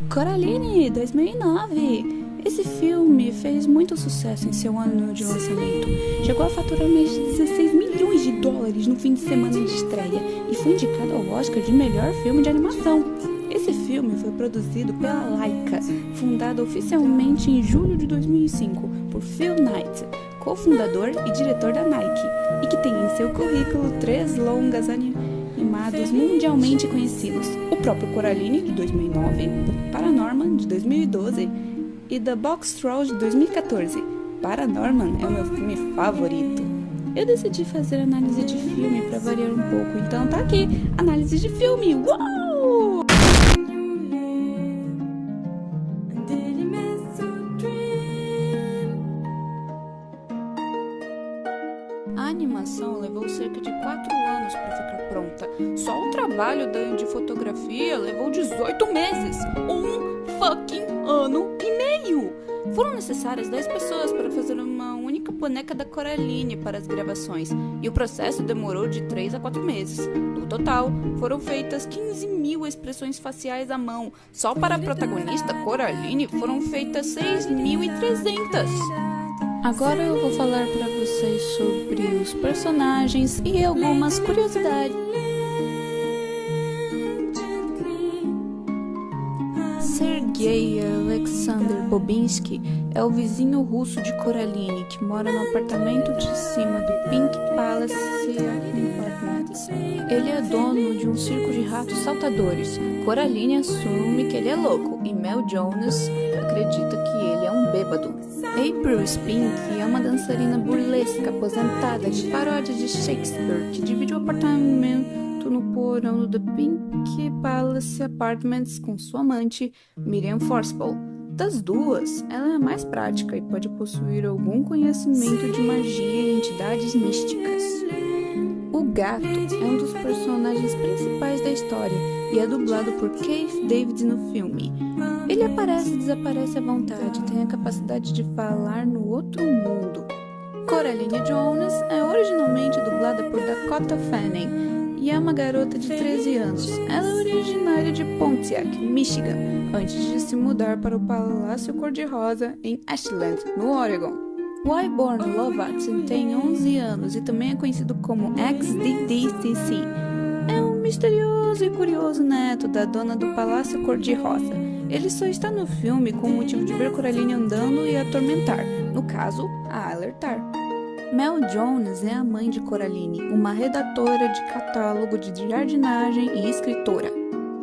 Coraline 2009. Esse filme fez muito sucesso em seu ano de lançamento. Chegou a faturar mais de 16 milhões de dólares no fim de semana de estreia e foi indicado ao Oscar de melhor filme de animação. Esse filme foi produzido pela Laika, fundada oficialmente em julho de 2005 por Phil Knight, cofundador e diretor da Nike, e que tem em seu currículo 3 longas animados mundialmente conhecidos: o próprio Coraline, de 2009, Paranorman, de 2012 e The Box Trolls, de 2014. Paranorman é o meu filme favorito. Eu decidi fazer análise de filme para variar um pouco, então tá aqui, análise de filme. Uau! A animação levou cerca de 4 anos para ficar pronta. Só o trabalho de fotografia levou 18 meses. Um fucking ano e meio! Foram necessárias 10 pessoas para fazer uma única boneca da Coraline para as gravações, e o processo demorou de 3 a 4 meses. No total, foram feitas 15 mil expressões faciais à mão. Só para a protagonista Coraline foram feitas 6.300. Agora eu vou falar para vocês sobre os personagens e algumas curiosidades. Sergei Alexander Bobinsky é o vizinho russo de Coraline, que mora no apartamento de cima do Pink Palace Apartments. Ele é dono de um circo de ratos saltadores. Coraline assume que ele é louco e Mel Jones acredita que ele é um bêbado. April Spink é uma dançarina burlesca aposentada de paródia de Shakespeare que divide o apartamento no porão do The Pink Palace Apartments com sua amante, Miriam Forcible. Das duas, ela é a mais prática e pode possuir algum conhecimento de magia e entidades místicas. O gato é um dos personagens principais da história e é dublado por Keith David no filme. Ele aparece e desaparece à vontade e tem a capacidade de falar no outro mundo. Coraline Jones é originalmente dublada por Dakota Fanning e é uma garota de 13 anos. Ela é originária de Pontiac, Michigan, antes de se mudar para o Palácio Cor-de-Rosa em Ashland, no Oregon. Wyborn Lovatt tem 11 anos e também é conhecido como XDDCC. É um misterioso e curioso neto da dona do Palácio Cor-de-Rosa. Ele só está no filme com o motivo de ver Coraline andando e a atormentar, no caso, a alertar. Mel Jones é a mãe de Coraline, uma redatora de catálogo de jardinagem e escritora.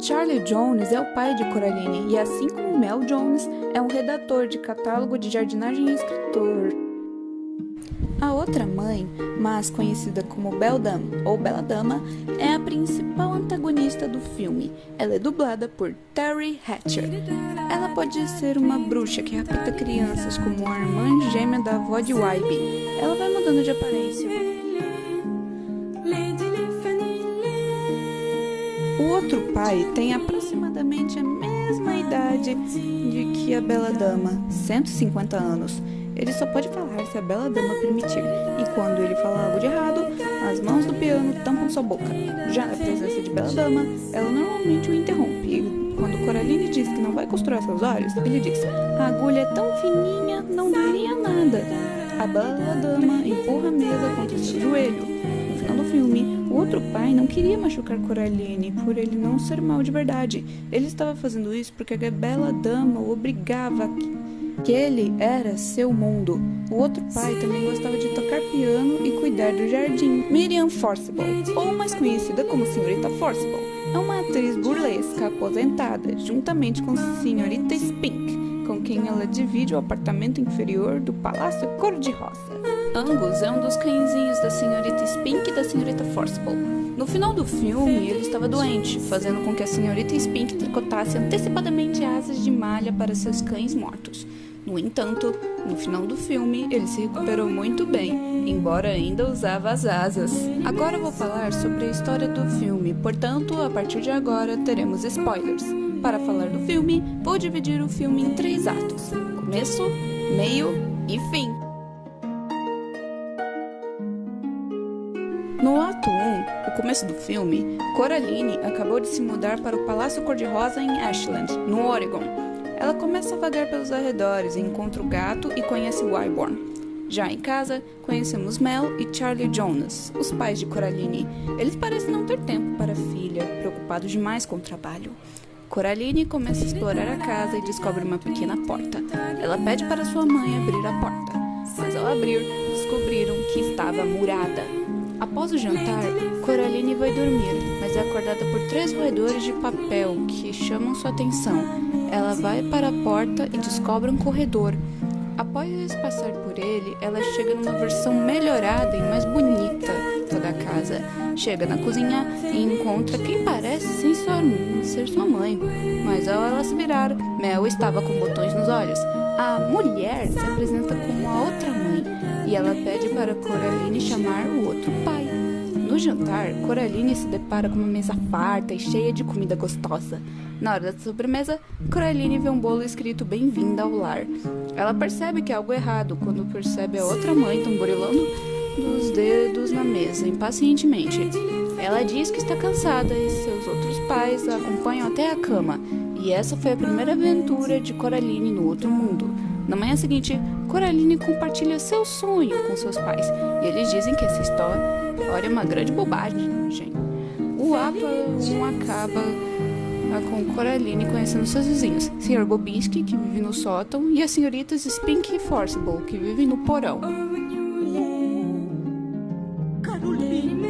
Charlie Jones é o pai de Coraline e, assim como Mel Jones, é um redator de catálogo de jardinagem e escritor. A outra mãe, mas conhecida como Beldam ou Bela Dama, é a principal antagonista do filme. Ela é dublada por Terry Hatcher. Ela pode ser uma bruxa que rapta crianças, como a irmã gêmea da avó de Wybie. Ela vai mudando de aparência. O outro pai tem aproximadamente a mesma idade de que a Bela Dama, 150 anos. Ele só pode falar se a Bela Dama permitir, e quando ele fala algo de errado, as mãos do piano tampam sua boca. Já na presença de Bela Dama, ela normalmente o interrompe. Quando Coraline diz que não vai costurar seus olhos, ele diz: "A agulha é tão fininha, não doeria nada." A Bela Dama empurra a mesa contra seu joelho. No final do filme, o outro pai não queria machucar Coraline por ele não ser mal de verdade. Ele estava fazendo isso porque a Bela Dama o obrigava que ele era seu mundo. O outro pai também gostava de tocar piano e cuidar do jardim. Miriam Forcible, ou mais conhecida como Senhorita Forcible, é uma atriz burlesca aposentada, juntamente com Senhorita Spink, com quem ela divide o apartamento inferior do Palácio Cor-de-Rosa. Angus é um dos cãezinhos da Senhorita Spink e da Senhorita Forcible. No final do filme, ele estava doente, fazendo com que a Senhorita Spink tricotasse antecipadamente asas de malha para seus cães mortos. No entanto, no final do filme, ele se recuperou muito bem, embora ainda usava as asas. Agora eu vou falar sobre a história do filme, portanto, a partir de agora teremos spoilers. Para falar do filme, vou dividir o filme em 3 atos: começo, meio e fim. No ato 1, o começo do filme, Coraline acabou de se mudar para o Palácio Cor-de-Rosa em Ashland, no Oregon. Ela começa a vagar pelos arredores e encontra o gato e conhece Wyborn. Já em casa, conhecemos Mel e Charlie Jonas, os pais de Coraline. Eles parecem não ter tempo para a filha, preocupados demais com o trabalho. Coraline começa a explorar a casa e descobre uma pequena porta. Ela pede para sua mãe abrir a porta, mas ao abrir, descobriram que estava murada. Após o jantar, Coraline vai dormir, mas é acordada por 3 roedores de papel que chamam sua atenção. Ela vai para a porta e descobre um corredor. Após passar por ele, ela chega numa versão melhorada e mais bonita da casa. Chega na cozinha e encontra quem parece ser sua mãe. Mas ao ela se virar, Mel estava com botões nos olhos. A mulher se apresenta como a outra mãe e ela pede para Coraline chamar o outro pai. No jantar, Coraline se depara com uma mesa farta e cheia de comida gostosa. Na hora da sobremesa, Coraline vê um bolo escrito "Bem-vinda ao lar". Ela percebe que há algo errado quando percebe a outra mãe tamborilando os dedos na mesa, impacientemente. Ela diz que está cansada e seus outros pais a acompanham até a cama. E essa foi a primeira aventura de Coraline no outro mundo. Na manhã seguinte, Coraline compartilha seu sonho com seus pais. E eles dizem que essa história é uma grande bobagem. O ato 1 acaba com Coraline conhecendo seus vizinhos, Sr. Bobinski, que vive no sótão, e as senhoritas Spink e Forcible, que vivem no porão. Caroline.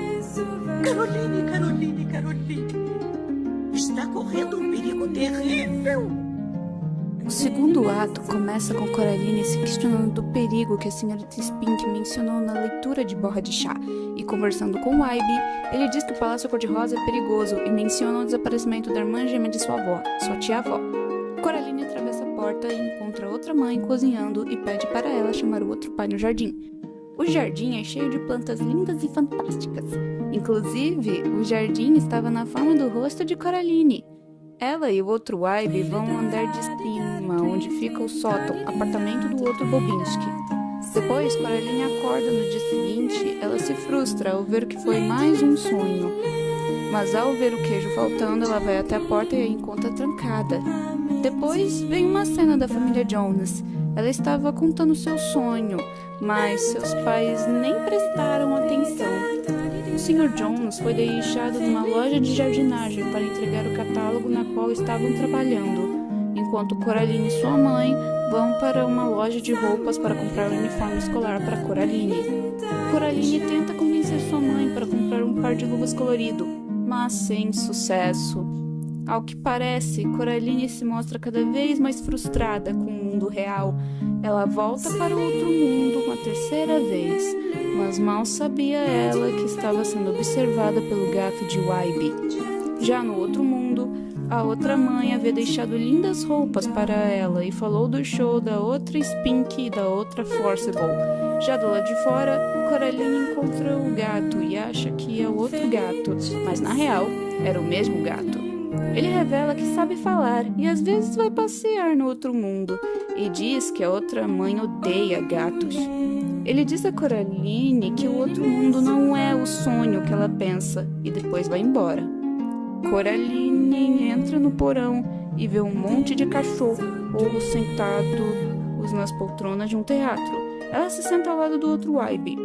Está correndo um perigo terrível. O segundo ato começa com Coraline se questionando do perigo que a senhorita Spink mencionou na leitura de Borra de Chá. E conversando com Wybie, ele diz que o Palácio Cor-de-Rosa é perigoso e menciona o desaparecimento da irmã gêmea de sua avó, sua tia-avó. Coraline atravessa a porta e encontra outra mãe cozinhando e pede para ela chamar o outro pai no jardim. O jardim é cheio de plantas lindas e fantásticas. Inclusive, o jardim estava na forma do rosto de Coraline. Ela e o outro Wybie vão ao andar de cima, onde fica o sótão, apartamento do outro Bobinski. Depois, Coraline acorda no dia seguinte. Ela se frustra ao ver que foi mais um sonho. Mas ao ver o queijo faltando, ela vai até a porta e a encontra trancada. Depois, vem uma cena da família Jonas. Ela estava contando seu sonho, mas seus pais nem prestaram atenção. O Sr. Jones foi deixado numa loja de jardinagem para entregar o catálogo na qual estavam trabalhando, enquanto Coraline e sua mãe vão para uma loja de roupas para comprar um uniforme escolar para Coraline. Coraline tenta convencer sua mãe para comprar um par de luvas colorido, mas sem sucesso. Ao que parece, Coraline se mostra cada vez mais frustrada com o mundo real. Ela volta para o outro mundo uma terceira vez, mas mal sabia ela que estava sendo observada pelo gato de Wybie. Já no outro mundo, a outra mãe havia deixado lindas roupas para ela e falou do show da outra Spink e da outra Forcible. Já do lado de fora, Coraline encontra o gato e acha que é o outro gato, mas na real, era o mesmo gato. Ele revela que sabe falar e às vezes vai passear no outro mundo e diz que a outra mãe odeia gatos. Ele diz a Coraline que o outro mundo não é o sonho que ela pensa e depois vai embora. Coraline entra no porão e vê um monte de cachorros sentados nas poltronas de um teatro. Ela se senta ao lado do outro Wybie.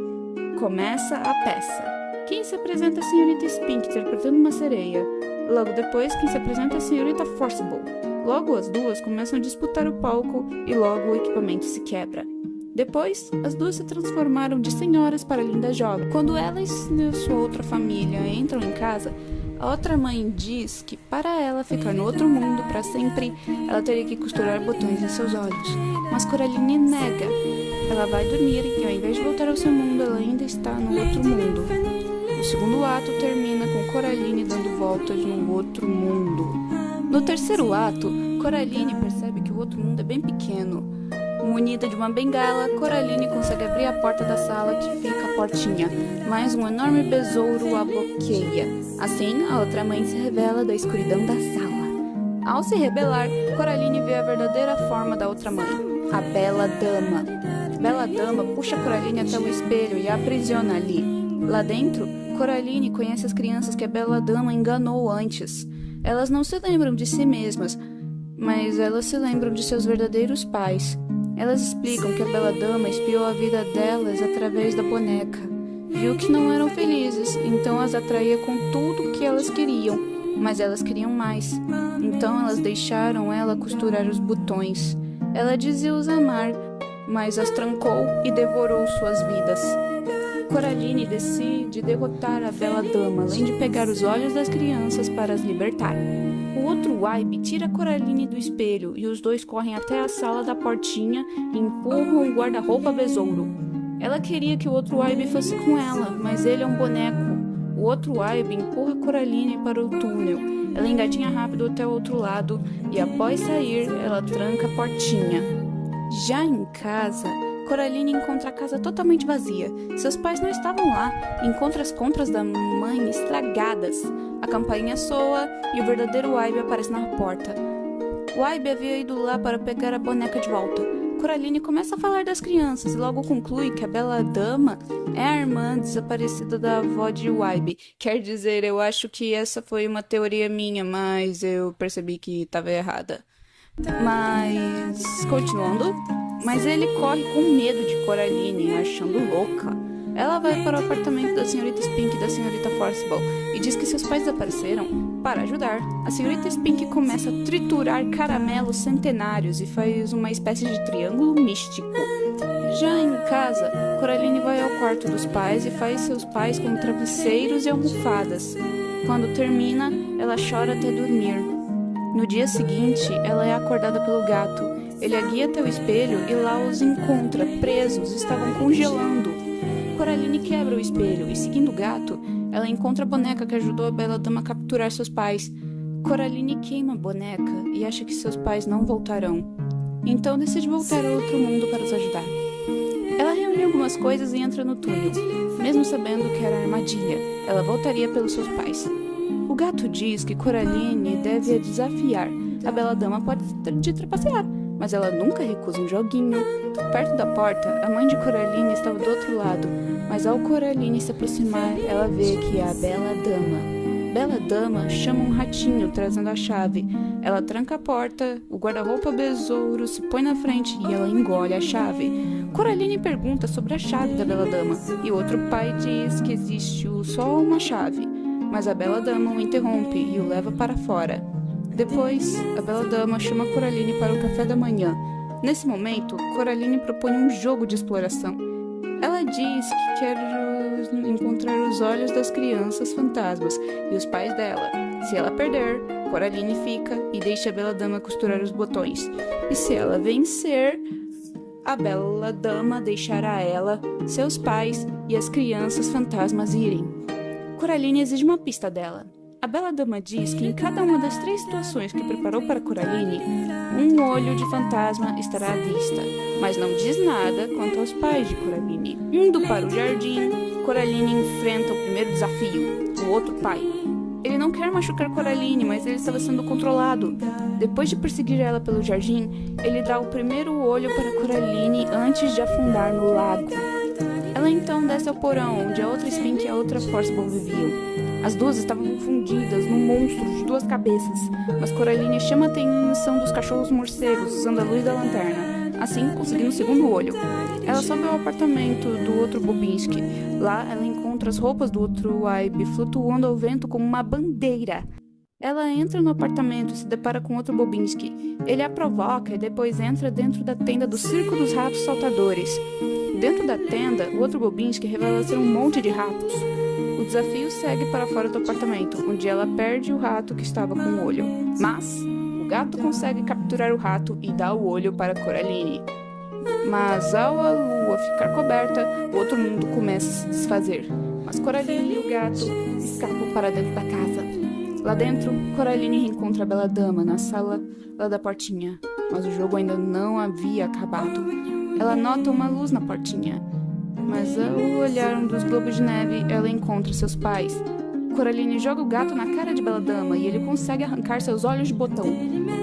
Começa a peça. Quem se apresenta é a senhorita Spink interpretando uma sereia. Logo depois, quem se apresenta é a senhorita Forcible. Logo, as duas começam a disputar o palco e logo o equipamento se quebra. Depois, as duas se transformaram de senhoras para lindas jovens. Quando ela e sua outra família entram em casa, a outra mãe diz que para ela ficar no outro mundo para sempre, ela teria que costurar botões em seus olhos. Mas Coraline nega. Ela vai dormir e ao invés de voltar ao seu mundo, ela ainda está no outro mundo. O segundo ato termina com Coraline dando voltas no outro mundo. No terceiro ato, Coraline percebe que o outro mundo é bem pequeno. Munida de uma bengala, Coraline consegue abrir a porta da sala que fica a portinha, mas um enorme besouro a bloqueia. Assim, a outra mãe se revela da escuridão da sala. Ao se rebelar, Coraline vê a verdadeira forma da outra mãe, a Bela Dama. Bela Dama puxa Coraline até o espelho e a aprisiona ali. Lá dentro, Coraline conhece as crianças que a Bela Dama enganou antes. Elas não se lembram de si mesmas, mas elas se lembram de seus verdadeiros pais. Elas explicam que a Bela Dama espiou a vida delas através da boneca. Viu que não eram felizes, então as atraía com tudo o que elas queriam, mas elas queriam mais. Então elas deixaram ela costurar os botões. Ela dizia os amar, mas as trancou e devorou suas vidas. Coraline decide derrotar a Bela Dama, além de pegar os olhos das crianças para as libertar. O outro Waibe tira Coraline do espelho e os dois correm até a sala da portinha e empurram o guarda-roupa besouro. Ela queria que o outro Waibe fosse com ela, mas ele é um boneco. O outro Waibe empurra Coraline para o túnel. Ela engatinha rápido até o outro lado e, após sair, ela tranca a portinha. Já em casa, Coraline encontra a casa totalmente vazia. Seus pais não estavam lá. Encontra as compras da mãe estragadas. A campainha soa e o verdadeiro Waibe aparece na porta. O Waibe havia ido lá para pegar a boneca de volta. Coraline começa a falar das crianças e logo conclui que a Bela Dama é a irmã desaparecida da avó de Waibe. Quer dizer, eu acho que essa foi uma teoria minha, mas eu percebi que estava errada. Continuando. Mas ele corre com medo de Coraline, achando louca. Ela vai para o apartamento da senhorita Spink e da senhorita Forcible e diz que seus pais desapareceram. Para ajudar, a senhorita Spink começa a triturar caramelos centenários e faz uma espécie de triângulo místico. Já em casa, Coraline vai ao quarto dos pais e faz seus pais com travesseiros e almofadas. Quando termina, ela chora até dormir. No dia seguinte, ela é acordada pelo gato. Ele a guia até o espelho e lá os encontra, presos, estavam congelando. Coraline quebra o espelho e, seguindo o gato, ela encontra a boneca que ajudou a Bela Dama a capturar seus pais. Coraline queima a boneca e acha que seus pais não voltarão. Então decide voltar a outro mundo para os ajudar. Ela reúne algumas coisas e entra no túnel. Mesmo sabendo que era armadilha, ela voltaria pelos seus pais. O gato diz que Coraline deve a desafiar. A Bela Dama pode te trapacear, mas ela nunca recusa um joguinho. Perto da porta, a mãe de Coraline estava do outro lado, mas ao Coraline se aproximar, ela vê que é a Bela Dama. Bela Dama chama um ratinho trazendo a chave. Ela tranca a porta, o guarda-roupa besouro se põe na frente e ela engole a chave. Coraline pergunta sobre a chave da Bela Dama e o outro pai diz que existe só uma chave, mas a Bela Dama o interrompe e o leva para fora. Depois, a Bela Dama chama Coraline para o café da manhã. Nesse momento, Coraline propõe um jogo de exploração. Ela diz que quer encontrar os olhos das crianças fantasmas e os pais dela. Se ela perder, Coraline fica e deixa a Bela Dama costurar os botões. E se ela vencer, a Bela Dama deixará ela, seus pais e as crianças fantasmas irem. Coraline exige uma pista dela. A Bela Dama diz que em cada uma das 3 situações que preparou para Coraline, um olho de fantasma estará à vista, mas não diz nada quanto aos pais de Coraline. Indo para o jardim, Coraline enfrenta o primeiro desafio, o outro pai. Ele não quer machucar Coraline, mas ele estava sendo controlado. Depois de perseguir ela pelo jardim, ele dá o primeiro olho para Coraline antes de afundar no lago. Ela então desce ao porão, onde a outra Spink e a outra Forcible viviam. As duas estavam confundidas num monstro de 2 cabeças, mas Coraline chama a atenção dos cachorros morcegos usando a luz da lanterna, assim conseguindo o segundo olho. Ela sobe ao apartamento do outro Bobinski. Lá ela encontra as roupas do outro Waibe flutuando ao vento como uma bandeira. Ela entra no apartamento e se depara com outro Bobinski. Ele a provoca e depois entra dentro da tenda do Circo dos Ratos Saltadores. Dentro da tenda, o outro Bobinski revela ser um monte de ratos. O desafio segue para fora do apartamento, onde ela perde o rato que estava com o olho. Mas o gato consegue capturar o rato e dá o olho para Coraline. Mas ao a lua ficar coberta, o outro mundo começa a se desfazer. Mas Coraline e o gato escapam para dentro da casa. Lá dentro, Coraline reencontra a Bela Dama na sala lá da portinha, mas o jogo ainda não havia acabado. Ela nota uma luz na portinha, mas ao olhar um dos globos de neve, ela encontra seus pais. Coraline joga o gato na cara de Bela Dama e ele consegue arrancar seus olhos de botão.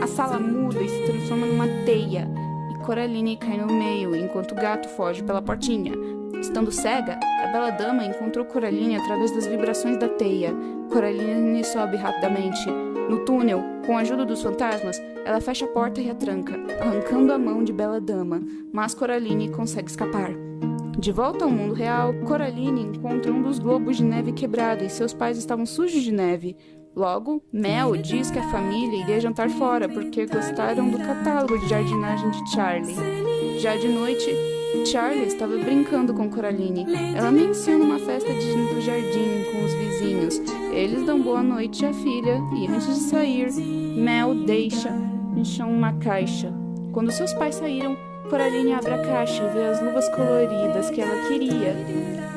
A sala muda e se transforma numa teia, e Coraline cai no meio enquanto o gato foge pela portinha. Estando cega, a bela dama encontrou Coraline através das vibrações da teia. Coraline sobe rapidamente. No túnel, com a ajuda dos fantasmas, ela fecha a porta e a tranca, arrancando a mão de bela dama, mas Coraline consegue escapar. De volta ao mundo real, Coraline encontra um dos globos de neve quebrado e seus pais estavam sujos de neve. Logo, Mel diz que a família iria jantar fora porque gostaram do catálogo de jardinagem de Charlie. Já de noite, Charlie estava brincando com Coraline. Ela menciona uma festa do jardim com os vizinhos. Eles dão boa noite à filha e antes de sair, Mel deixa no chão uma caixa. Quando seus pais saíram, Coraline abre a caixa e vê as luvas coloridas que ela queria.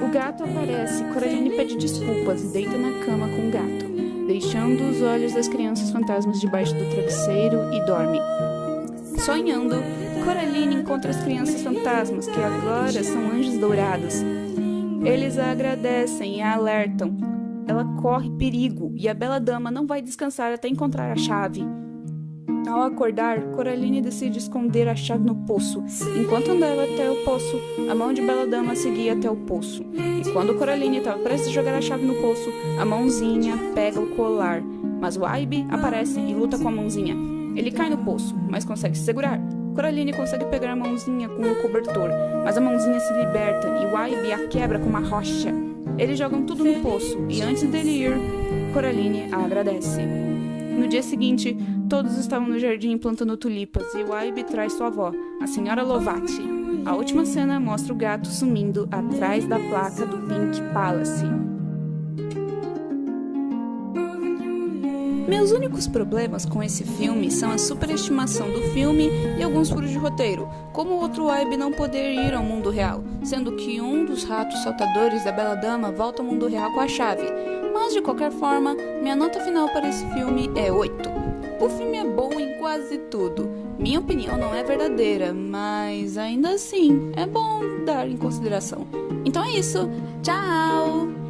O gato aparece, Coraline pede desculpas e deita na cama com o gato, deixando os olhos das crianças fantasmas debaixo do travesseiro e dorme. Sonhando, Coraline encontra as crianças fantasmas, que agora são anjos dourados. Eles a agradecem e a alertam. Ela corre perigo e a bela dama não vai descansar até encontrar a chave. Ao acordar, Coraline decide esconder a chave no poço. Enquanto andava até o poço, a mão de bela dama seguia até o poço. E quando Coraline estava prestes a jogar a chave no poço, a mãozinha pega o colar. Mas o Aibe aparece e luta com a mãozinha. Ele cai no poço, mas consegue se segurar. Coraline consegue pegar a mãozinha com o cobertor, mas a mãozinha se liberta e o Aibe a quebra com uma rocha. Eles jogam tudo no poço e antes dele ir, Coraline a agradece. No dia seguinte, todos estavam no jardim plantando tulipas e o Aibe traz sua avó, a senhora Lovati. A última cena mostra o gato sumindo atrás da placa do Pink Palace. Meus únicos problemas com esse filme são a superestimação do filme e alguns furos de roteiro, como o outro Aibe não poder ir ao mundo real, sendo que um dos ratos saltadores da Bela Dama volta ao mundo real com a chave. Mas de qualquer forma, minha nota final para esse filme é 8. O filme é bom em quase tudo. Minha opinião não é verdadeira, mas ainda assim é bom dar em consideração. Então é isso. Tchau!